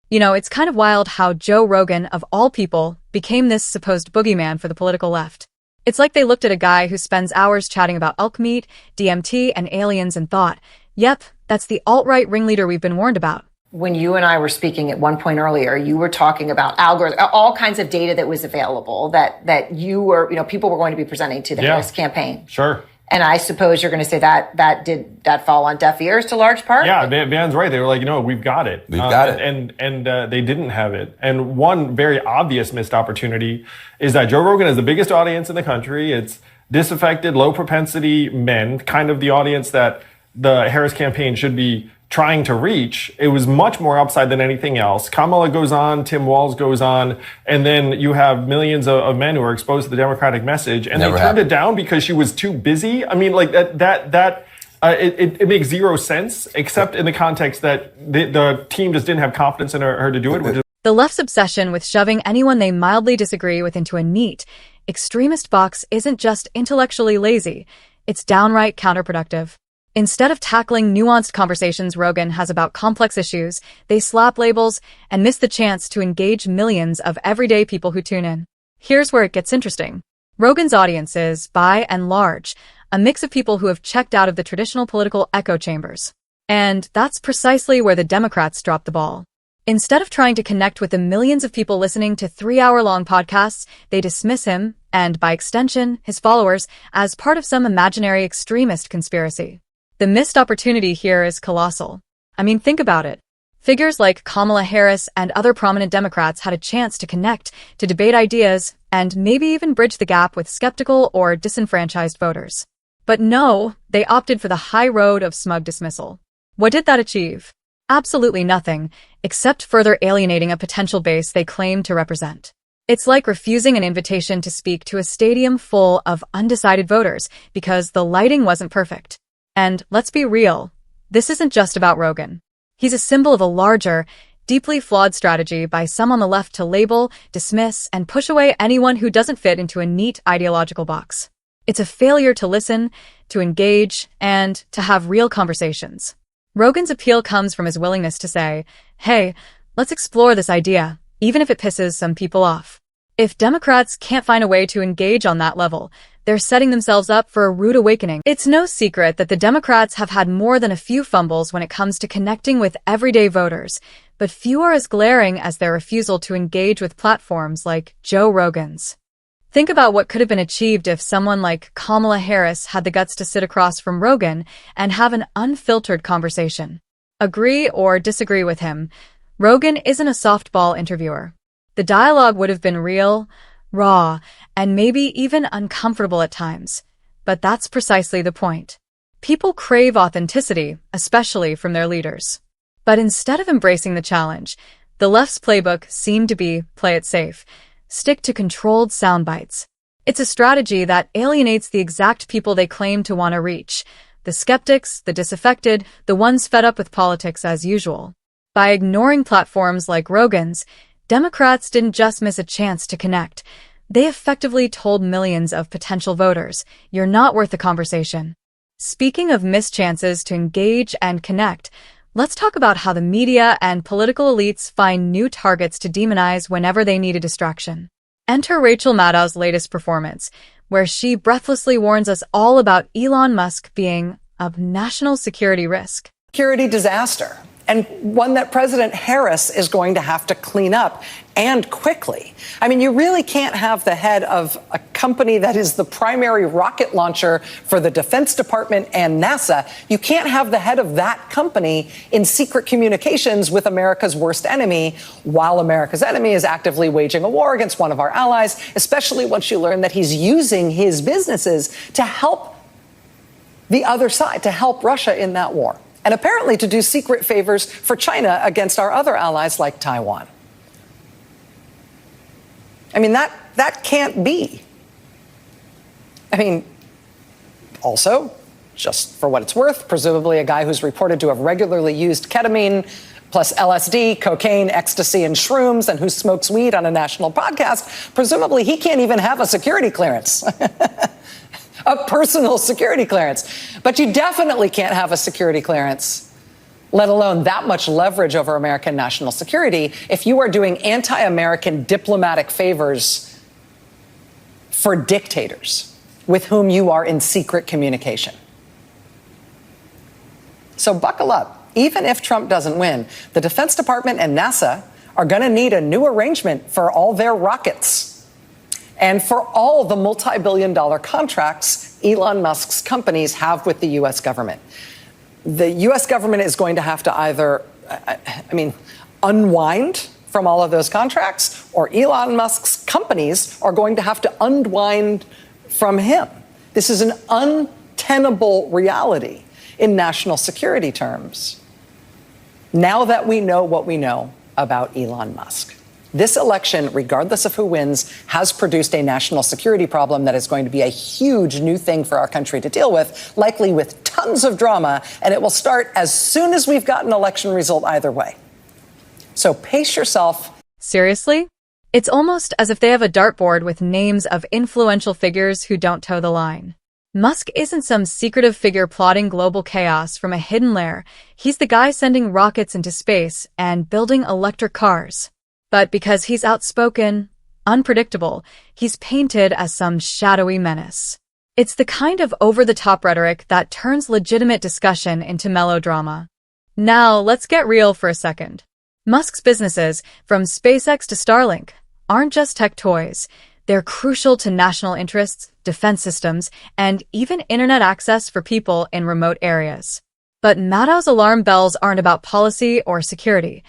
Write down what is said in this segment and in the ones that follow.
You know, it's kind of wild how Joe Rogan, of all people, became this supposed boogeyman for the political left. It's like they looked at a guy who spends hours chatting about elk meat, DMT, and aliens and thought, yep, that's the alt-right ringleader we've been warned about. When you and I were speaking at one point earlier, you were talking about algorithms, all kinds of data that was available that you were, people were going to be presenting to the Harris campaign. Sure. And I suppose you're going to say that did that fall on deaf ears to large part? Yeah, Van's right. They were like, we've got it. We've got it. And they didn't have it. And one very obvious missed opportunity is that Joe Rogan is the biggest audience in the country. It's disaffected, low propensity men, kind of the audience that the Harris campaign should be trying to reach. It was much more upside than anything else. Kamala goes on, Tim Walz goes on, and then you have millions of men who are exposed to the Democratic message, and they turned it down because she was too busy. I mean, like it makes zero sense, except in the context that the team just didn't have confidence in her to do it. The left's obsession with shoving anyone they mildly disagree with into a neat, extremist box isn't just intellectually lazy, it's downright counterproductive. Instead of tackling nuanced conversations Rogan has about complex issues, they slap labels and miss the chance to engage millions of everyday people who tune in. Here's where it gets interesting. Rogan's audience is, by and large, a mix of people who have checked out of the traditional political echo chambers. And that's precisely where the Democrats dropped the ball. Instead of trying to connect with the millions of people listening to 3-hour-long podcasts, they dismiss him, and by extension, his followers, as part of some imaginary extremist conspiracy. The missed opportunity here is colossal. I mean, think about it. Figures like Kamala Harris and other prominent Democrats had a chance to connect, to debate ideas, and maybe even bridge the gap with skeptical or disenfranchised voters. But no, they opted for the high road of smug dismissal. What did that achieve? Absolutely nothing, except further alienating a potential base they claim to represent. It's like refusing an invitation to speak to a stadium full of undecided voters because the lighting wasn't perfect. And let's be real, this isn't just about Rogan. He's a symbol of a larger, deeply flawed strategy by some on the left to label, dismiss, and push away anyone who doesn't fit into a neat ideological box. It's a failure to listen, to engage, and to have real conversations. Rogan's appeal comes from his willingness to say, hey, let's explore this idea, even if it pisses some people off. If Democrats can't find a way to engage on that level, they're setting themselves up for a rude awakening. It's no secret that the Democrats have had more than a few fumbles when it comes to connecting with everyday voters, but few are as glaring as their refusal to engage with platforms like Joe Rogan's. Think about what could have been achieved if someone like Kamala Harris had the guts to sit across from Rogan and have an unfiltered conversation. Agree or disagree with him, Rogan isn't a softball interviewer. The dialogue would have been real, raw, and maybe even uncomfortable at times. But that's precisely the point. People crave authenticity, especially from their leaders. But instead of embracing the challenge, the left's playbook seemed to be play it safe, stick to controlled sound bites. It's a strategy that alienates the exact people they claim to want to reach, the skeptics, the disaffected, the ones fed up with politics as usual. By ignoring platforms like Rogan's, Democrats didn't just miss a chance to connect. They effectively told millions of potential voters, you're not worth the conversation. Speaking of missed chances to engage and connect, let's talk about how the media and political elites find new targets to demonize whenever they need a distraction. Enter Rachel Maddow's latest performance, where she breathlessly warns us all about Elon Musk being a national security risk. Security disaster, and one that President Harris is going to have to clean up, and quickly. I mean, you really can't have the head of a company that is the primary rocket launcher for the Defense Department and NASA. You can't have the head of that company in secret communications with America's worst enemy, while America's enemy is actively waging a war against one of our allies, especially once you learn that he's using his businesses to help the other side, to help Russia in that war, and apparently to do secret favors for China against our other allies like Taiwan. I mean, that can't be. I mean, also, just for what it's worth, presumably a guy who's reported to have regularly used ketamine plus LSD, cocaine, ecstasy, and shrooms, and who smokes weed on a national podcast, presumably he can't even have a security clearance. A personal security clearance. But you definitely can't have a security clearance let alone that much leverage over American national security, if you are doing anti-American diplomatic favors for dictators with whom you are in secret communication. So buckle up. Even if Trump doesn't win, the Defense Department and NASA are going to need a new arrangement for all their rockets and for all the multi-billion-dollar contracts Elon Musk's companies have with the U.S. government. The U.S. government is going to have to either, unwind from all of those contracts, or Elon Musk's companies are going to have to unwind from him. This is an untenable reality in national security terms, now that we know what we know about Elon Musk. This election, regardless of who wins, has produced a national security problem that is going to be a huge new thing for our country to deal with, likely with tons of drama, and it will start as soon as we've got an election result either way. So pace yourself. Seriously? It's almost as if they have a dartboard with names of influential figures who don't toe the line. Musk isn't some secretive figure plotting global chaos from a hidden lair. He's the guy sending rockets into space and building electric cars. But because he's outspoken, unpredictable, he's painted as some shadowy menace. It's the kind of over-the-top rhetoric that turns legitimate discussion into melodrama. Now, let's get real for a second. Musk's businesses, from SpaceX to Starlink, aren't just tech toys. They're crucial to national interests, defense systems, and even internet access for people in remote areas. But Maddow's alarm bells aren't about policy or security.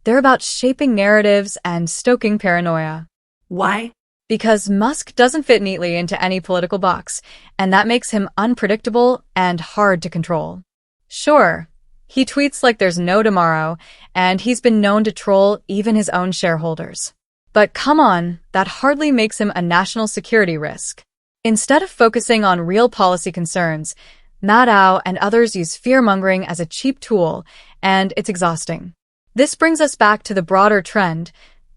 They're about shaping narratives and stoking paranoia. Why? Because Musk doesn't fit neatly into any political box, and that makes him unpredictable and hard to control. Sure, he tweets like there's no tomorrow, and he's been known to troll even his own shareholders. But come on, that hardly makes him a national security risk. Instead of focusing on real policy concerns, Maddow and others use fear-mongering as a cheap tool, and it's exhausting. This brings us back to the broader trend.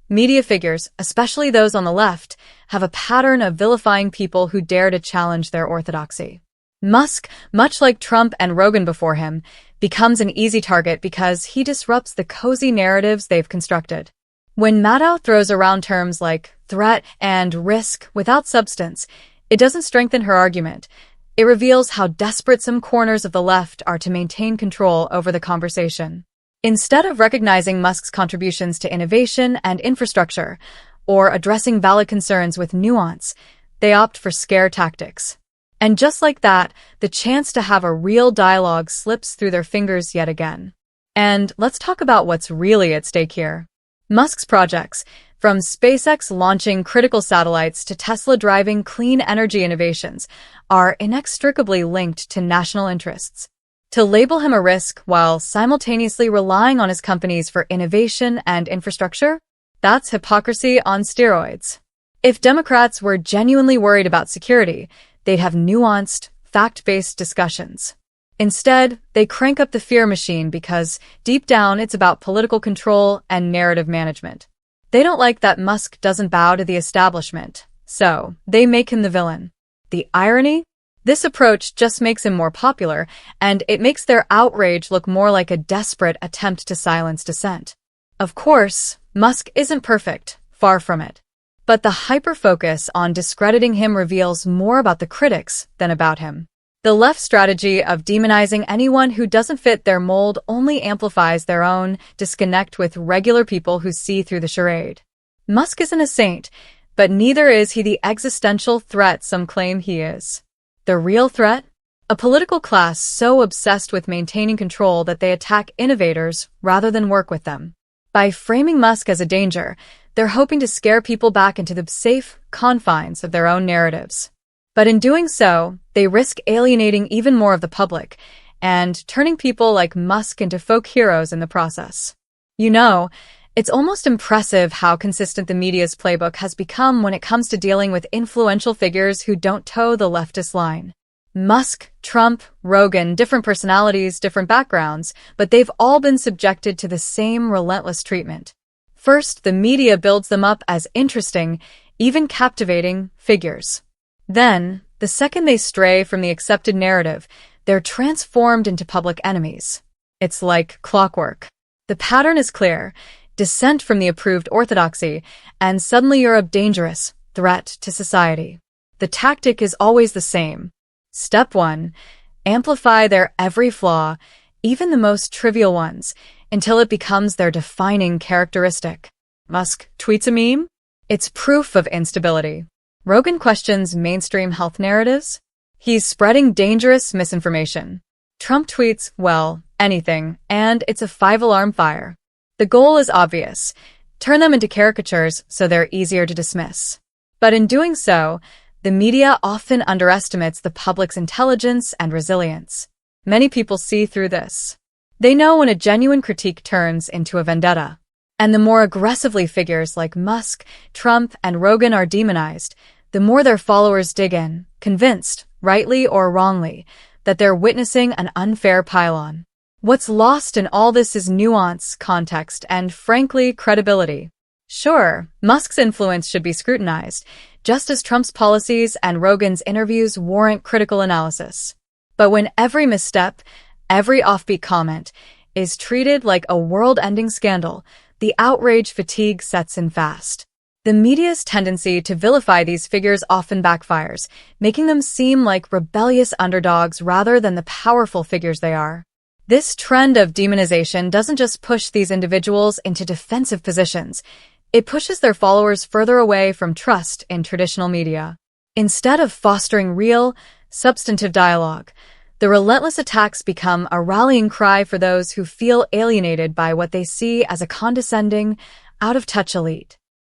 Media figures, especially those on the left, have a pattern of vilifying people who dare to challenge their orthodoxy. Musk, much like Trump and Rogan before him, becomes an easy target because he disrupts the cozy narratives they've constructed. When Maddow throws around terms like threat and risk without substance, it doesn't strengthen her argument. It reveals how desperate some corners of the left are to maintain control over the conversation. Instead of recognizing Musk's contributions to innovation and infrastructure, or addressing valid concerns with nuance, they opt for scare tactics. And just like that, the chance to have a real dialogue slips through their fingers yet again. And let's talk about what's really at stake here. Musk's projects, from SpaceX launching critical satellites to Tesla driving clean energy innovations, are inextricably linked to national interests. To label him a risk while simultaneously relying on his companies for innovation and infrastructure, that's hypocrisy on steroids. If Democrats were genuinely worried about security, they'd have nuanced, fact-based discussions. Instead, they crank up the fear machine because, deep down, it's about political control and narrative management. They don't like that Musk doesn't bow to the establishment, so they make him the villain. The irony? This approach just makes him more popular, and it makes their outrage look more like a desperate attempt to silence dissent. Of course, Musk isn't perfect, far from it. But the hyper-focus on discrediting him reveals more about the critics than about him. The left's strategy of demonizing anyone who doesn't fit their mold only amplifies their own disconnect with regular people who see through the charade. Musk isn't a saint, but neither is he the existential threat some claim he is. The real threat? A political class so obsessed with maintaining control that they attack innovators rather than work with them. By framing Musk as a danger, they're hoping to scare people back into the safe confines of their own narratives. But in doing so, they risk alienating even more of the public and turning people like Musk into folk heroes in the process. You know, it's almost impressive how consistent the media's playbook has become when it comes to dealing with influential figures who don't toe the leftist line. Musk, Trump, Rogan, different personalities, different backgrounds, but they've all been subjected to the same relentless treatment. First, the media builds them up as interesting, even captivating, figures. Then, the second they stray from the accepted narrative, they're transformed into public enemies. It's like clockwork. The pattern is clear: dissent from the approved orthodoxy, and suddenly you're a dangerous threat to society. The tactic is always the same. Step 1. Amplify their every flaw, even the most trivial ones, until it becomes their defining characteristic. Musk tweets a meme? It's proof of instability. Rogan questions mainstream health narratives? He's spreading dangerous misinformation. Trump tweets, well, anything, and it's a 5-alarm fire. The goal is obvious: turn them into caricatures so they're easier to dismiss. But in doing so, the media often underestimates the public's intelligence and resilience. Many people see through this. They know when a genuine critique turns into a vendetta. And the more aggressively figures like Musk, Trump, and Rogan are demonized, the more their followers dig in, convinced, rightly or wrongly, that they're witnessing an unfair pile-on. What's lost in all this is nuance, context, and, frankly, credibility. Sure, Musk's influence should be scrutinized, just as Trump's policies and Rogan's interviews warrant critical analysis. But when every misstep, every offbeat comment, is treated like a world-ending scandal, the outrage fatigue sets in fast. The media's tendency to vilify these figures often backfires, making them seem like rebellious underdogs rather than the powerful figures they are. This trend of demonization doesn't just push these individuals into defensive positions, it pushes their followers further away from trust in traditional media. Instead of fostering real, substantive dialogue, the relentless attacks become a rallying cry for those who feel alienated by what they see as a condescending, out-of-touch elite.